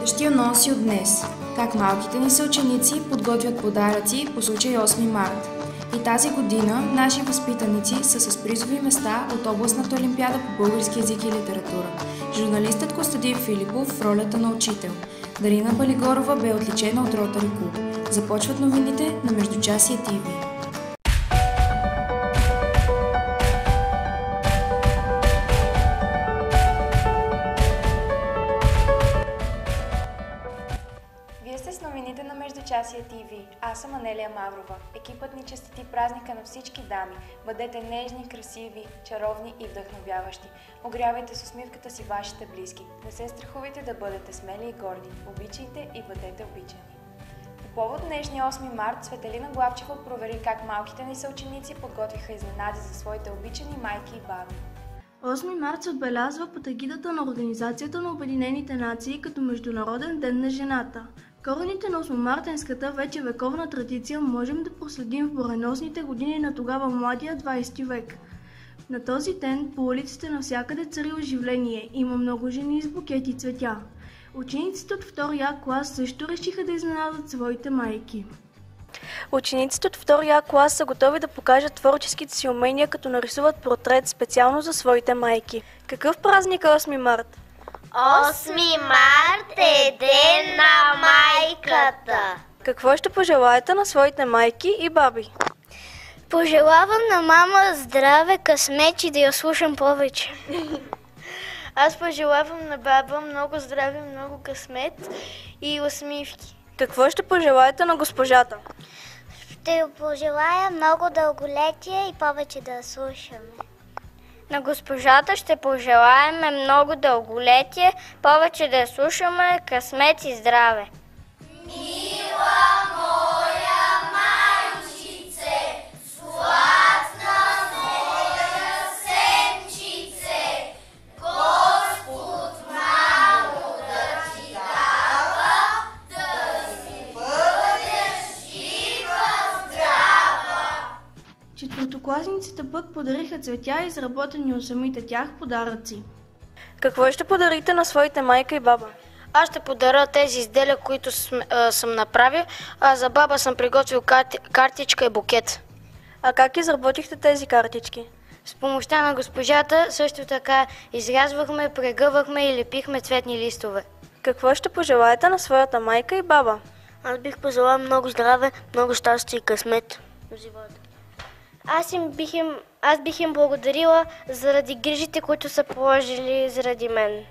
Следващия носи от днес. Как малките ни съученици подготвят подаръци по случай 8 март. И тази година наши възпитаници са с призови места от областната олимпиада по български език и литература. Журналистът Костадин Филипов в ролята на учител. Дарина Балигорова бе отличена от Ротари клуб. Започват новините на Междучасие ТВ. Вие сте с новините на Междучасие ТВ. Аз съм Анелия Маврова. Екипът ни честити празника на всички дами. Бъдете нежни, красиви, чаровни и вдъхновяващи. Огрявайте с усмивката си вашите близки. Не се страхувайте да бъдете смели и горди. Обичайте и бъдете обичани. По повод днешния 8 март, Цветелина Главчева провери как малките ни съученици подготвиха изненади за своите обичани майки и баби. 8 март се отбелязва под егидата на Организацията на Обединените нации като Международен ден на жената. Корените на 8-мартенската вече вековна традиция можем да проследим в буреносните години на тогава младия 20 век. На този ден по улиците навсякъде цари оживление, има много жени с букети цветя. Учениците от втория клас също решиха да изненадат своите майки. Учениците от втория клас са готови да покажат творческите си умения, като нарисуват портрет специално за своите майки. Какъв празник е 8 март? 8 март е ден на майката. Какво ще пожелаете на своите майки и баби? Пожелавам на мама здраве, късмет и да я слушам повече. Аз пожелавам на баба много здраве, много късмет и усмивки. Какво ще пожелаете на госпожата? Ще пожелая много дълголетие и повече да слушаме. На госпожата ще пожелаем много дълголетие, повече да слушаме, късмет и здраве. Мила моя майчице, сладка моя семчице, Господ мамо да ти дава, да си бъдеш жива, здрава. Четвъртокласниците пък подариха цветя, изработени от самите тях подаръци. Какво ще подарите на своите майка и баба? Аз ще подаря тези изделия, които съм направил, а за баба съм приготвил картичка и букет. А как изработихте тези картички? С помощта на госпожата също така изрязвахме, прегъвахме и лепихме цветни листове. Какво ще пожелаете на своята майка и баба? Аз бих пожелал много здраве, много щастие и късмет в живота. Аз бих им благодарила заради грижите, които са положили заради мен.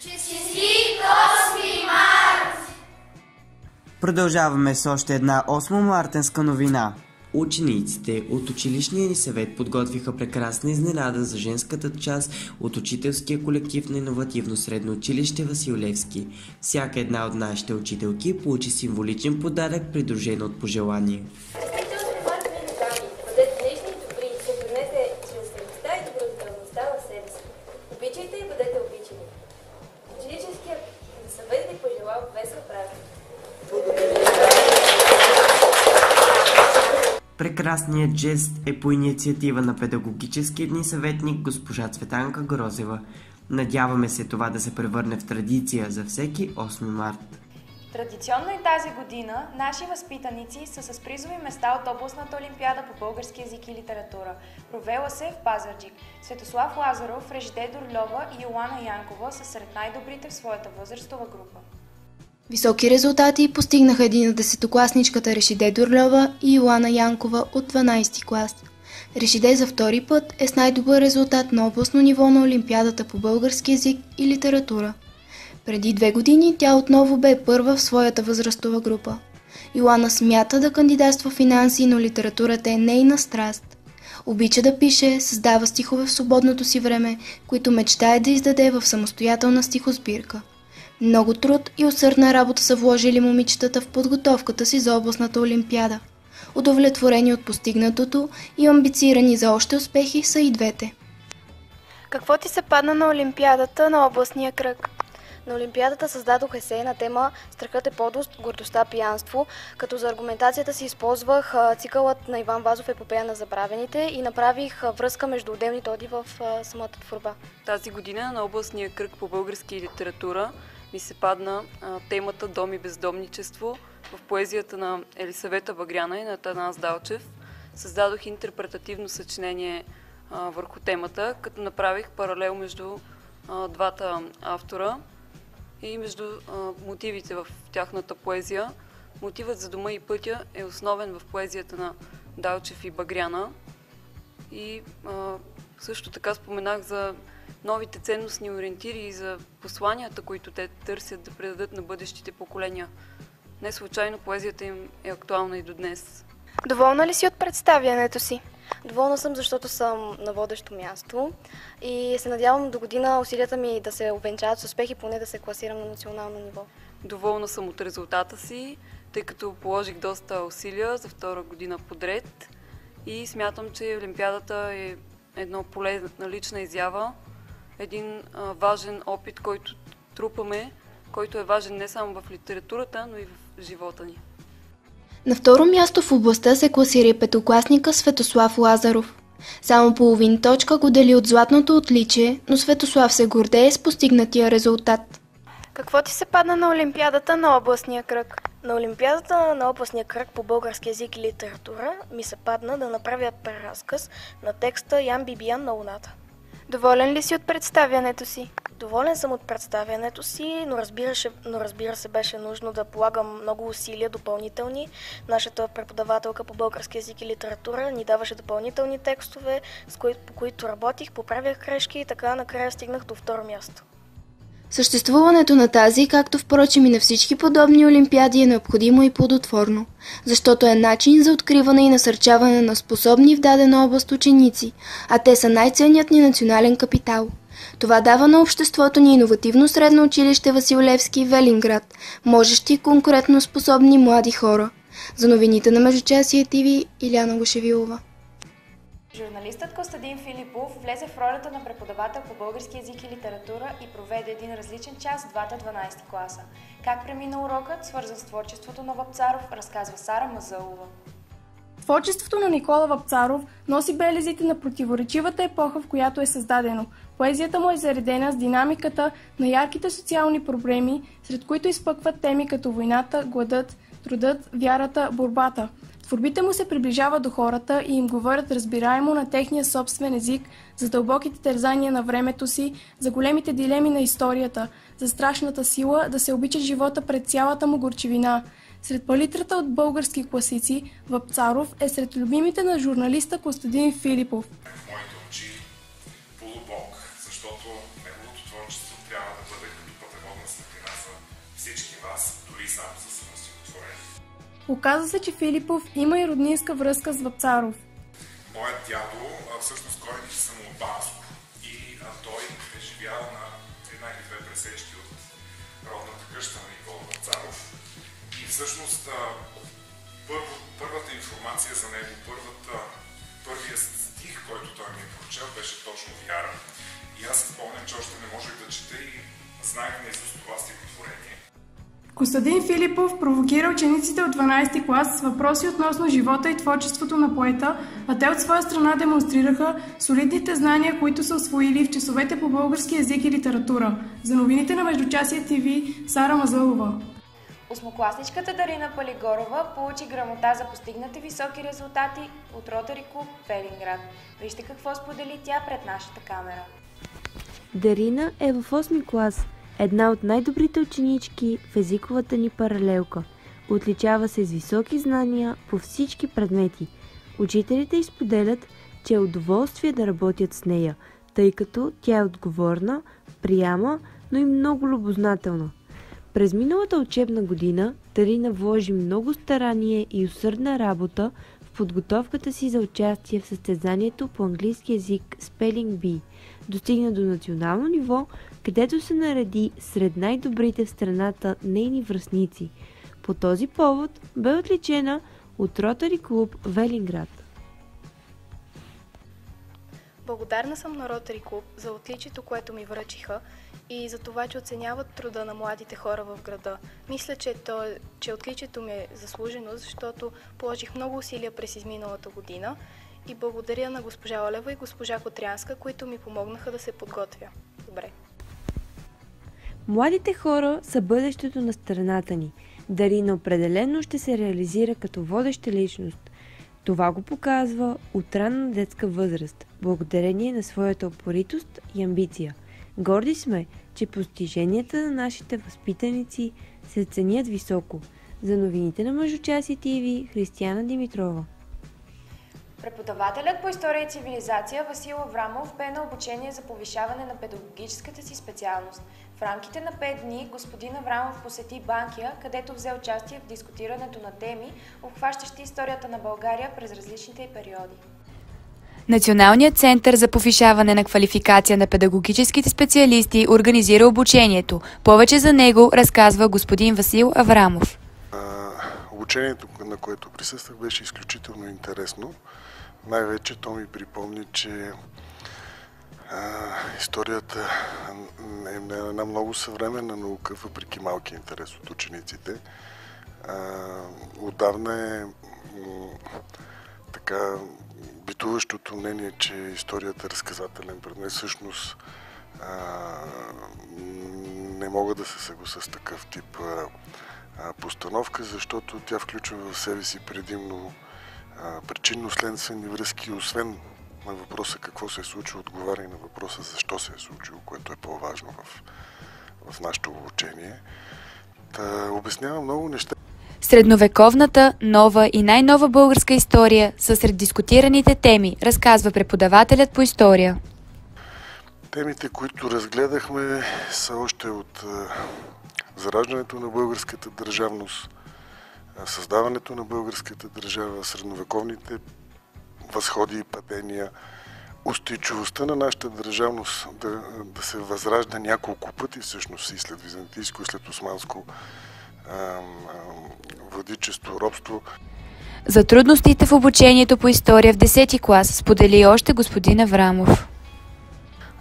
Честит 8 март! Продължаваме с още една 8-мартенска новина. Учениците от училищния ни съвет подготвиха прекрасна изненада за женската част от учителския колектив на иновативно средно училище Васил Левски. Всяка една от нашите учителки получи символичен подарък, придружен от пожелание. Обичайте и бъдете обичани. Ученическият съвет ви пожелал весел празник. Прекрасният жест е по инициатива на педагогическия ни съветник госпожа Цветанка Грозева. Надяваме се това да се превърне в традиция за всеки 8 март. Традиционно и тази година наши възпитаници са с призови места от областната олимпиада по български език и литература. Провела се в Пазарджик. Светослав Лазаров, Режиде Дурлова и Йоана Янкова са сред най-добрите в своята възрастова група. Високи резултати постигнаха 11-класничката Режиде Дурлова и Йоана Янкова от 12-ти клас. Режиде за втори път е с най-добър резултат на областно ниво на олимпиадата по български език и литература. Преди 2 години тя отново бе първа в своята възрастова група. Йоана смята да кандидатства в финанси, но литературата е нейна страст. Обича да пише, създава стихове в свободното си време, които мечтае да издаде в самостоятелна стихосбирка. Много труд и усърдна работа са вложили момичетата в подготовката си за областната олимпиада. Удовлетворени от постигнатото и амбицирани за още успехи са и двете. Какво ти се падна на олимпиадата на областния кръг? На олимпиадата създадох есей на тема "Страхът е подлост, гордостта пиянство", като за аргументацията си използвах цикълът на Иван Вазов "Епопея на забравените" и направих връзка между отделните оди в самата творба. Тази година на областния кръг по български литература ми се падна темата Дом и бездомничество в поезията на Елисавета Багряна и на Атанас Далчев. Създадох интерпретативно съчинение върху темата, като направих паралел между двата автора и между мотивите в тяхната поезия. Мотивът за дома и пътя е основен в поезията на Далчев и Багряна. И също така споменах за новите ценностни ориентири и за посланията, които те търсят да предадат на бъдещите поколения. Не случайно поезията им е актуална и до днес. Доволна ли си от представянето си? Доволна съм, защото съм на водещо място и се надявам до година усилията ми да се увенчават с успех и поне да се класирам на национално ниво. Доволна съм от резултата си, тъй като положих доста усилия за втора година подред и смятам, че Олимпиадата е едно полезна лична изява, един важен опит, който трупаме, който е важен не само в литературата, но и в живота ни. На второ място в областта се класира петокласника Светослав Лазаров. Само половин точка го дели от златното отличие, но Светослав се гордее с постигнатия резултат. Какво ти се падна на Олимпиадата на областния кръг? На Олимпиадата на областния кръг по български език и литература ми се падна да направя преразказ на текста Ян Бибиян на Луната. Доволен ли си от представянето си? Доволен съм от представянето си, но разбира се беше нужно да полагам много усилия допълнителни. Нашата преподавателка по български език и литература ни даваше допълнителни текстове, по които работих, поправях грешки и така накрая стигнах до второ място. Съществуването на тази, както впрочем и на всички подобни олимпиади, е необходимо и плодотворно, защото е начин за откриване и насърчаване на способни в дадена област ученици, а те са най-ценният ни национален капитал. Това дава на обществото ни иновативно средно училище Васил Левски в Велинград, можещи конкурентно способни млади хора. За новините на Междучасие ТВ, Иляна Гошевилова. Журналистът Костадин Филипов влезе в ролята на преподавател по български език и литература и проведе един различен час в двата 12 класа. Как премина урокът, свързан с творчеството на Вапцаров, разказва Сара Мазълова. Творчеството на Никола Вапцаров носи белезите на противоречивата епоха, в която е създадено. Поезията му е заредена с динамиката на ярките социални проблеми, сред които изпъкват теми като войната, гладът, трудът, вярата, борбата. Творбите му се приближават до хората и им говорят разбираемо на техния собствен език за дълбоките тързания на времето си, за големите дилеми на историята, за страшната сила да се обича живота пред цялата му горчивина. Сред палитрата от български класици, Вапцаров е сред любимите на журналиста Костадин Филипов. В моите очи полубог, защото неговото творчество трябва да бъде като пътеводна светлина за всички вас, дори само за самостихотворение. Оказва се, че Филипов има и роднинска връзка с Вапцаров. Моят дядо всъщност корените са му от Банско и той е живял на една или две пресечки от родната къща на Никола Вапцаров. И всъщност първата информация за него, първият стих, който той ми е прочел, беше точно Вяра. И аз се спомням, че още не можех да чета и знаех наизуст това стихотворение. Костадин Филипов провокира учениците от 12 клас с въпроси относно живота и творчеството на поета, а те от своя страна демонстрираха солидните знания, които са усвоили в часовете по български език и литература. За новините на Междучасие ТВ, Сара Мазълова. Осмокласничката Дарина Палигорова получи грамота за постигнати високи резултати от Ротари клуб Велинград. Вижте какво сподели тя пред нашата камера. Дарина е в 8 клас, една от най-добрите ученички в езиковата ни паралелка. Отличава се с високи знания по всички предмети. Учителите й споделят, че е удоволствие да работят с нея, тъй като тя е отговорна, пряма, но и много любознателна. През миналата учебна година Дарина вложи много старание и усърдна работа в подготовката си за участие в състезанието по английски език Spelling Bee. Достигна до национално ниво, където се нареди сред най-добрите в страната нейни връстници. По този повод бе отличена от Ротари клуб Велинград. Благодарна съм на Ротари клуб за отличието, което ми връчиха и за това, че оценяват труда на младите хора в града. Мисля, че отличието ми е заслужено, защото положих много усилия през изминалата година и благодаря на госпожа Олева и госпожа Котрянска, които ми помогнаха да се подготвя. Добре. Младите хора са бъдещето на страната ни. Дарина определено ще се реализира като водеща личност. Това го показва от ранна детска възраст, благодарение на своята упоритост и амбиция. Горди сме, че постиженията на нашите възпитаници се ценят високо. За новините на Междучасие ТВ, Християна Димитрова. Преподавателят по история и цивилизация Васил Аврамов бе на обучение за повишаване на педагогическата си специалност. В рамките на 5 дни господин Аврамов посети Банкя, където взе участие в дискутирането на теми, обхващащи историята на България през различните й периоди. Националният център за повишаване на квалификация на педагогическите специалисти организира обучението. Повече за него разказва господин Васил Аврамов. Обучението, на което присъствах, беше изключително интересно. Най-вече то ми припомни, че историята е една много съвременна наука, въпреки малки интерес от учениците. Отдавна е така битуващото мнение, че историята е разказателен предмет. Всъщност не мога да се съглася с такъв тип постановка, защото тя включва в себе си предимно причинно-следствени връзки, освен на въпроса какво се е случило, отговаря и на въпроса защо се е случило, което е по-важно в нашето обучение. Обяснява много неща. Средновековната, нова и най-нова българска история са сред дискутираните теми, разказва преподавателят по история. Темите, които разгледахме, са още от зараждането на българската държавност, създаването на българската държава, средновековните възходи и падения, устойчивостта на нашата държавност да се възражда няколко пъти, всъщност и след византийско, и след османско владичество, робство. За трудностите в обучението по история в 10-ти клас сподели още господин Аврамов.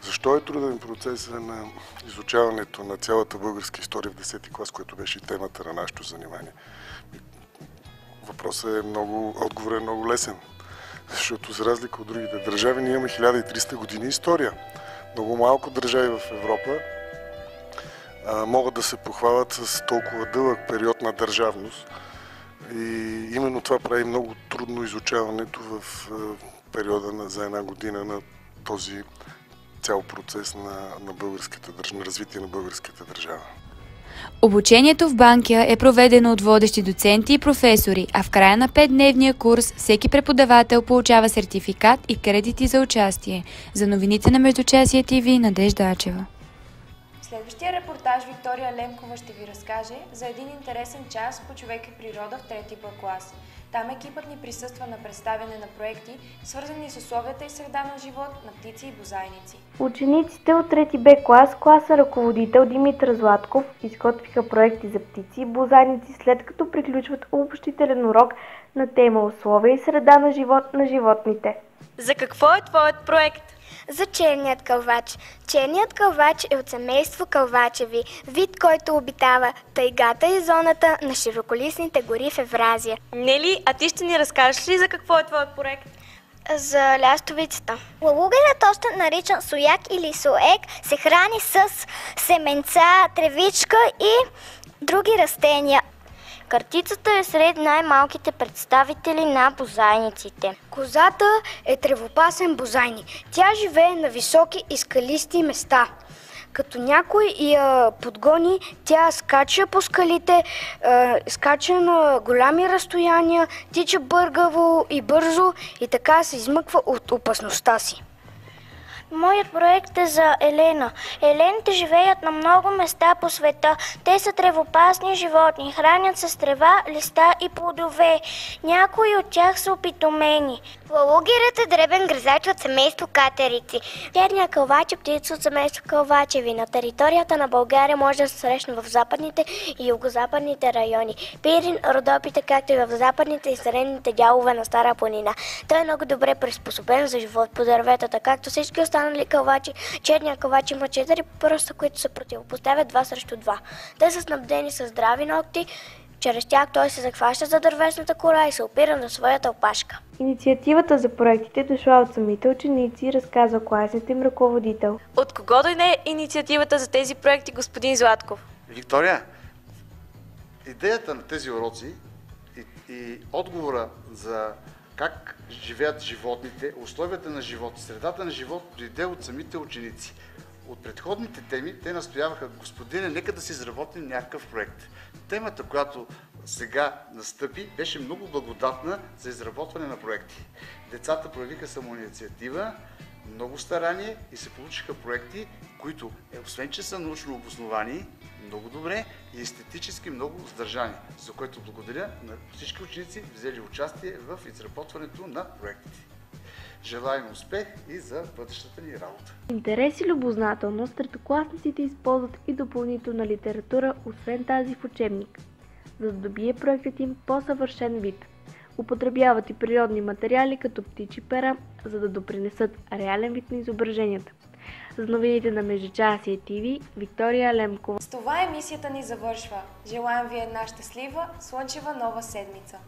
Защо е труден процесът на изучаването на цялата българска история в 10-ти клас, което беше и темата на нашето занимание? Въпросът е отговорът е много лесен, защото за разлика от другите държави, ние имаме 1300 години история. Много малко държави в Европа могат да се похвалят с толкова дълъг период на държавност. И именно това прави много трудно изучаването в периода за една година на този цял процес на развитие на българската държава. Обучението в Банкя е проведено от водещи доценти и професори, а в края на 5-дневния курс всеки преподавател получава сертификат и кредити за участие. За новините на Междучасие ТВ, Надежда Ачева. В следващия репортаж Виктория Лемкова ще ви разкаже за един интересен час по човек и природа в 3-ти Б клас. Там екипът ни присъства на представяне на проекти, свързани с условията и среда на живот на птици и бозайници. Учениците от 3-ти Б клас, класа ръководител Димитър Златков, изготвиха проекти за птици и бозайници, след като приключват обобщителен урок на тема условия и среда на живот на животните. За какво е твоят проект? За черният кълвач. Черният кълвач е от семейство кълвачеви, вид, който обитава тайгата и зоната на широколистните гори в Евразия. Нели, а ти ще ни разкажеш ли за какво е твоят проект? За лястовицата. Лалугерът, още наричан сояк или соек, се храни с семенца, тревичка и други растения. Картицата е сред най-малките представители на бозайниците. Козата е тревопасен бозайник. Тя живее на високи и скалисти места. Като някой я подгони, тя скача по скалите, скача на голями разстояния, тича бъргаво и бързо и така се измъква от опасността си. Моят проект е за елена. Елените живеят на много места по света. Те са тревопасни животни, хранят се с трева, листа и плодове. Някои от тях са опитомени. Лалугерът е дребен гризач от семейство катерици. Черният кълвач е птица от семейство кълвачеви. На територията на България може да се срещне в западните и югозападните райони. Пирин, Родопите, както и в западните и средните дялове на Стара планина. Той е много добре приспособен за живот по дърветата, както всички останали кълвачи. Черният кълвач има 4 пръста, които се противопоставят 2 срещу 2. Те са снабдени с здрави ногти Чрез тях той се захваща за дървесната кора и се опира на своята опашка. Инициативата за проектите дошла от самите ученици, разказва класният им ръководител. От кого дойде инициативата за тези проекти, господин Златков? Виктория, идеята на тези уроци и отговора за как живеят животните, условията на живот, средата на живот дойде от самите ученици. От предходните теми те настояваха: господине, нека да си изработим някакъв проект. Темата, която сега настъпи, беше много благодатна за изработване на проекти. Децата проявиха самоинициатива, много старание и се получиха проекти, които, освен че са научно обосновани, много добре и естетически много сдържани, за което благодаря на всички ученици, взели участие в изработването на проектите. Желаем успех и за бъдещата ни работа. Интерес и любознателност третокласниците използват и допълнителна литература, освен тази в учебник, за да добие проектът им по-съвършен вид. Употребяват и природни материали, като птичи пера, за да допринесат реален вид на изображенията. За новините на Междучасие ТВ, Виктория Лемкова. С това емисията ни завършва. Желаем ви една щастлива, слънчева нова седмица.